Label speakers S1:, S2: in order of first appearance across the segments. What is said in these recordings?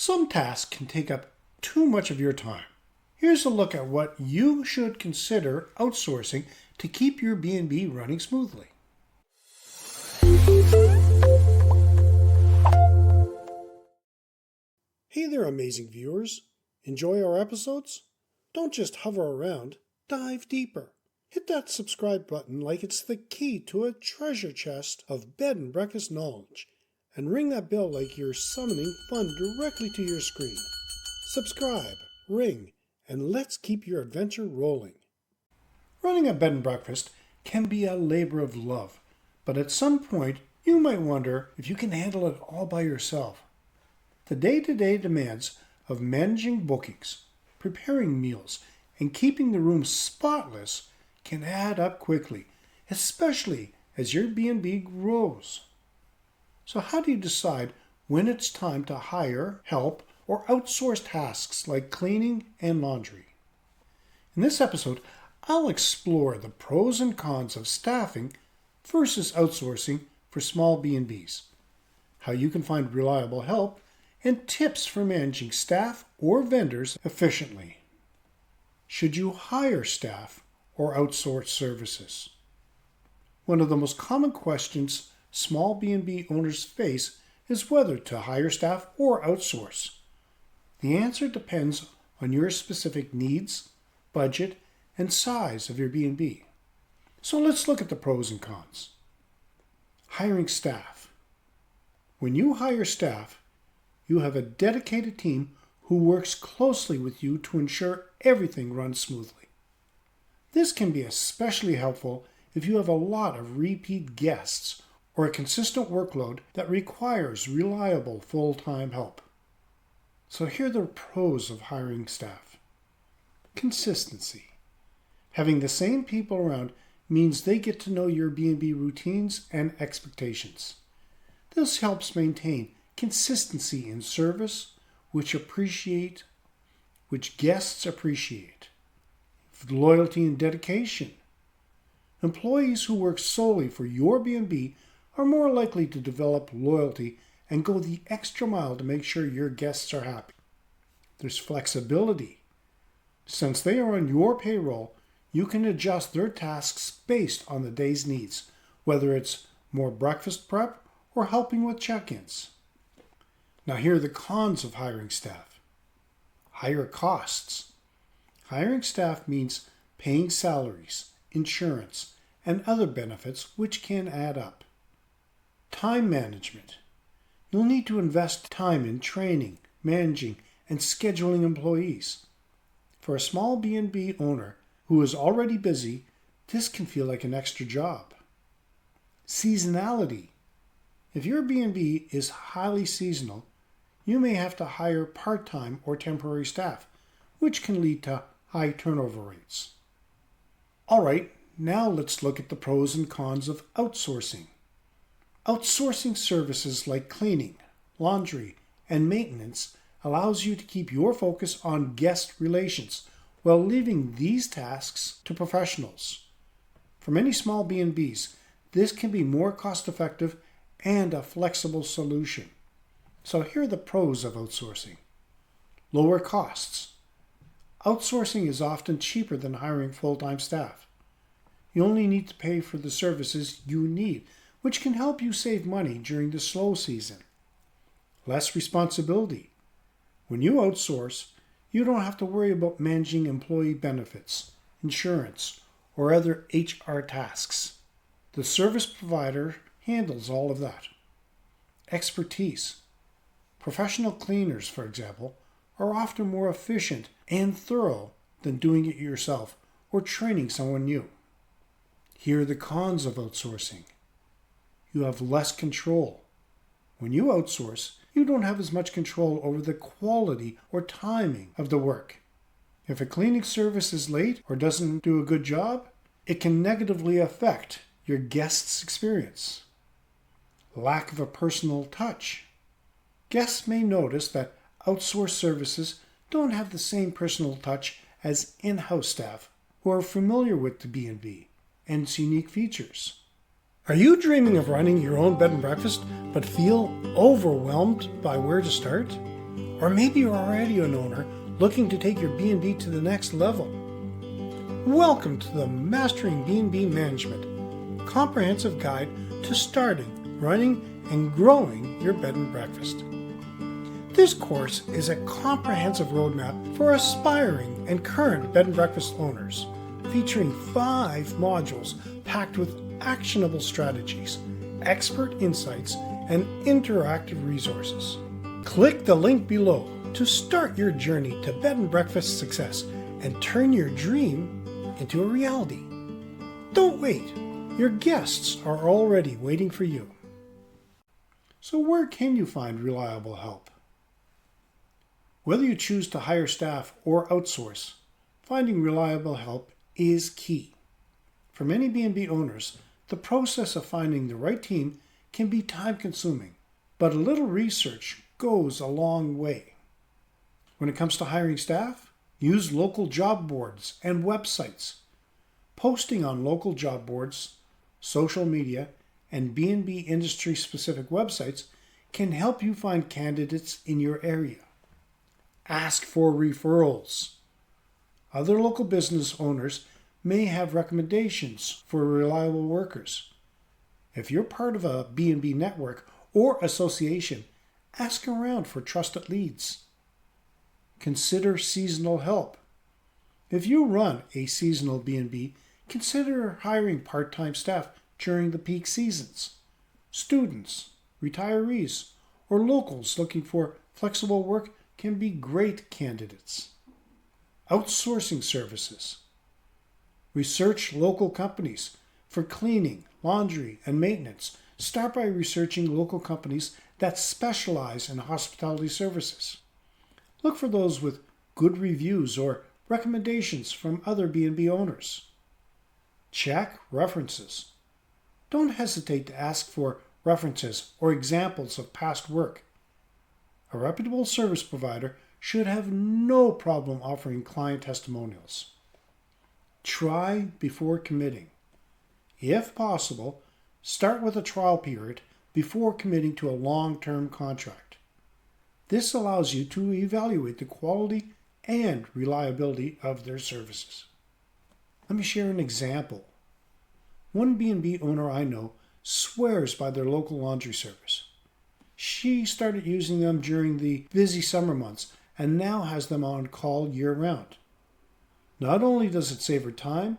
S1: Some tasks can take up too much of your time. Here's a look at what you should consider outsourcing to keep your B&B running smoothly. Hey there, amazing viewers. Enjoy our episodes? Don't just hover around, dive deeper. Hit that subscribe button like it's the key to a treasure chest of bed and breakfast knowledge, and ring that bell like you're summoning fun directly to your screen. Subscribe, ring, and let's keep your adventure rolling. Running a bed and breakfast can be a labor of love, but at some point you might wonder if you can handle it all by yourself. The day-to-day demands of managing bookings, preparing meals, and keeping the room spotless can add up quickly, especially as your B&B grows. So how do you decide when it's time to hire help or outsource tasks like cleaning and laundry? In this episode, I'll explore the pros and cons of staffing versus outsourcing for small B&Bs, how you can find reliable help, and tips for managing staff or vendors efficiently. Should you hire staff or outsource services? One of the most common questions small B&B owners face is whether to hire staff or outsource. The answer depends on your specific needs, budget, and size of your B&B. So let's look at the pros and cons. Hiring staff. When you hire staff, you have a dedicated team who works closely with you to ensure everything runs smoothly. This can be especially helpful if you have a lot of repeat guests or a consistent workload that requires reliable full-time help. So here are the pros of hiring staff. Consistency. Having the same people around means they get to know your B&B routines and expectations. This helps maintain consistency in service, which guests appreciate. Loyalty and dedication. Employees who work solely for your B&B are more likely to develop loyalty and go the extra mile to make sure your guests are happy. There's flexibility. Since they are on your payroll, you can adjust their tasks based on the day's needs, whether it's more breakfast prep or helping with check-ins. Now here are the cons of hiring staff. Higher costs. Hiring staff means paying salaries, insurance, and other benefits which can add up. Time management. You'll need to invest time in training, managing, and scheduling employees. For a small B&B owner who is already busy, this can feel like an extra job. Seasonality. If your B&B is highly seasonal, you may have to hire part-time or temporary staff, which can lead to high turnover rates. All right, now let's look at the pros and cons of outsourcing. Outsourcing services like cleaning, laundry, and maintenance allows you to keep your focus on guest relations while leaving these tasks to professionals. For many small B&Bs, this can be more cost-effective and a flexible solution. So here are the pros of outsourcing. Lower costs. Outsourcing is often cheaper than hiring full-time staff. You only need to pay for the services you need, which can help you save money during the slow season. Less responsibility. When you outsource, you don't have to worry about managing employee benefits, insurance, or other HR tasks. The service provider handles all of that. Expertise. Professional cleaners, for example, are often more efficient and thorough than doing it yourself or training someone new. Here are the cons of outsourcing. You have less control. When you outsource, you don't have as much control over the quality or timing of the work. If a cleaning service is late or doesn't do a good job, it can negatively affect your guest's experience. Lack of a personal touch. Guests may notice that outsourced services don't have the same personal touch as in-house staff who are familiar with the B&B and its unique features. Are you dreaming of running your own bed and breakfast but feel overwhelmed by where to start? Or maybe you're already an owner looking to take your B&B to the next level. Welcome to the Mastering B&B Management, comprehensive guide to starting, running, and growing your bed and breakfast. This course is a comprehensive roadmap for aspiring and current bed and breakfast owners, featuring 5 modules packed with actionable strategies, expert insights, and interactive resources. Click the link below to start your journey to bed and breakfast success and turn your dream into a reality. Don't wait. Your guests are already waiting for you. So where can you find reliable help? Whether you choose to hire staff or outsource, finding reliable help is key. For many B&B owners, the process of finding the right team can be time-consuming, but a little research goes a long way. When it comes to hiring staff, use local job boards and websites. Posting on local job boards, social media, and B&B industry-specific websites can help you find candidates in your area. Ask for referrals. Other local business owners may have recommendations for reliable workers. If you're part of a B&B network or association, ask around for trusted leads. Consider seasonal help. If you run a seasonal B&B, consider hiring part-time staff during the peak seasons. Students, retirees, or locals looking for flexible work can be great candidates. Outsourcing services. Research local companies for cleaning, laundry, and maintenance. Start by researching local companies that specialize in hospitality services. Look for those with good reviews or recommendations from other B&B owners. Check references. Don't hesitate to ask for references or examples of past work. A reputable service provider should have no problem offering client testimonials. Try before committing. If possible, start with a trial period before committing to a long-term contract. This allows you to evaluate the quality and reliability of their services. Let me share an example. One B&B owner I know swears by their local laundry service. She started using them during the busy summer months and now has them on call year-round. Not only does it save her time,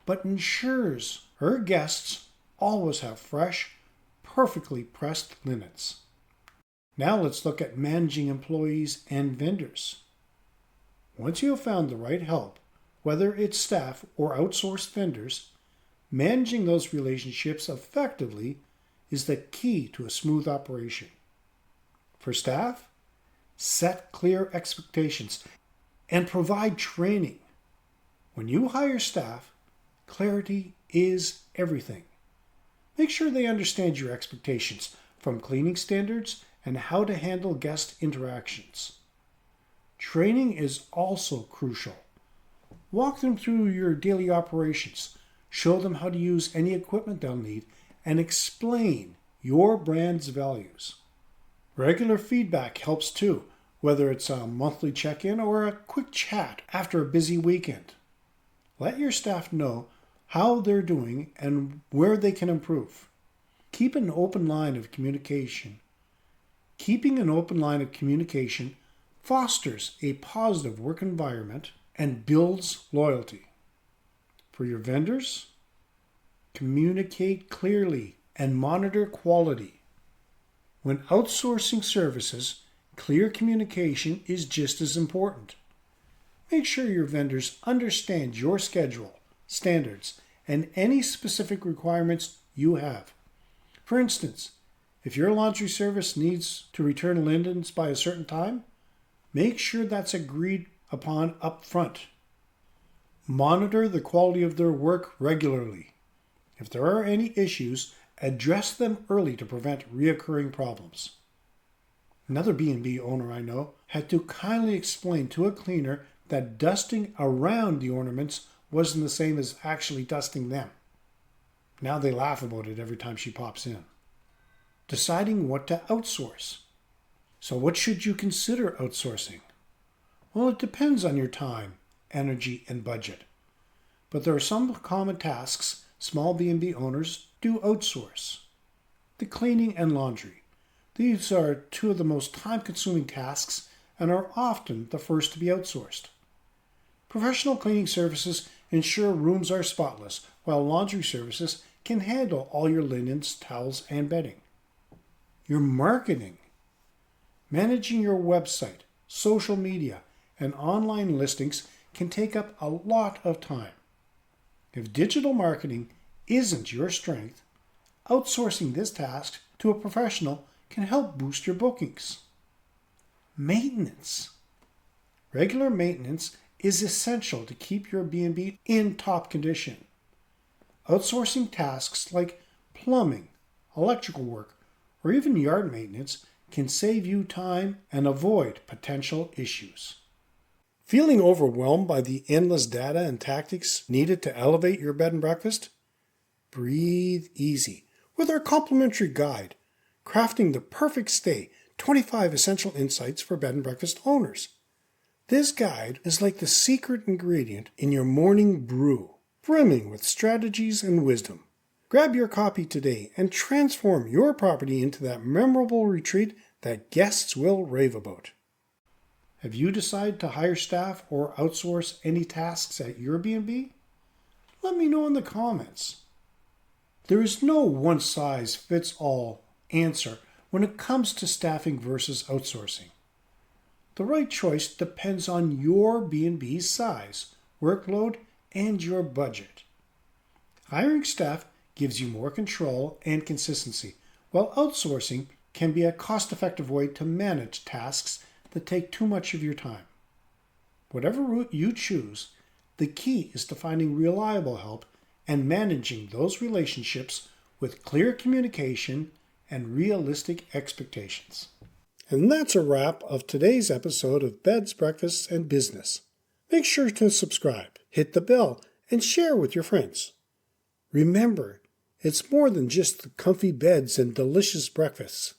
S1: but ensures her guests always have fresh, perfectly pressed linens. Now let's look at managing employees and vendors. Once you have found the right help, whether it's staff or outsourced vendors, managing those relationships effectively is the key to a smooth operation. For staff, set clear expectations and provide training. When you hire staff, clarity is everything. Make sure they understand your expectations from cleaning standards and how to handle guest interactions. Training is also crucial. Walk them through your daily operations, show them how to use any equipment they'll need, and explain your brand's values. Regular feedback helps too, whether it's a monthly check-in or a quick chat after a busy weekend. Let your staff know how they're doing and where they can improve. Keep an open line of communication. Keeping an open line of communication fosters a positive work environment and builds loyalty. For your vendors, communicate clearly and monitor quality. When outsourcing services, clear communication is just as important. Make sure your vendors understand your schedule, standards, and any specific requirements you have. For instance, if your laundry service needs to return linens by a certain time, make sure that's agreed upon up front. Monitor the quality of their work regularly. If there are any issues, address them early to prevent reoccurring problems. Another B&B owner I know had to kindly explain to a cleaner that dusting around the ornaments wasn't the same as actually dusting them. Now they laugh about it every time she pops in. Deciding what to outsource. So what should you consider outsourcing? Well, it depends on your time, energy, and budget. But there are some common tasks small B&B owners do outsource. The cleaning and laundry. These are two of the most time-consuming tasks and are often the first to be outsourced. Professional cleaning services ensure rooms are spotless, while laundry services can handle all your linens, towels, and bedding. Your marketing. Managing your website, social media, and online listings can take up a lot of time. If digital marketing isn't your strength, outsourcing this task to a professional can help boost your bookings. Maintenance. Regular maintenance is essential to keep your B&B in top condition. Outsourcing tasks like plumbing, electrical work, or even yard maintenance can save you time and avoid potential issues. Feeling overwhelmed by the endless data and tactics needed to elevate your bed and breakfast? Breathe easy with our complimentary guide, Crafting the Perfect Stay, 25 Essential Insights for Bed and Breakfast Owners. This guide is like the secret ingredient in your morning brew, brimming with strategies and wisdom. Grab your copy today and transform your property into that memorable retreat that guests will rave about. Have you decided to hire staff or outsource any tasks at your B&B? Let me know in the comments. There is no one-size-fits-all answer when it comes to staffing versus outsourcing. The right choice depends on your B&B's size, workload, and your budget. Hiring staff gives you more control and consistency, while outsourcing can be a cost-effective way to manage tasks that take too much of your time. Whatever route you choose, the key is to finding reliable help and managing those relationships with clear communication and realistic expectations. And that's a wrap of today's episode of Beds, Breakfasts, and Business. Make sure to subscribe, hit the bell, and share with your friends. Remember, it's more than just the comfy beds and delicious breakfasts.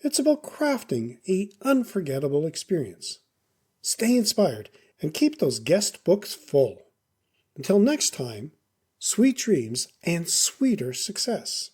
S1: It's about crafting an unforgettable experience. Stay inspired and keep those guest books full. Until next time, sweet dreams and sweeter success.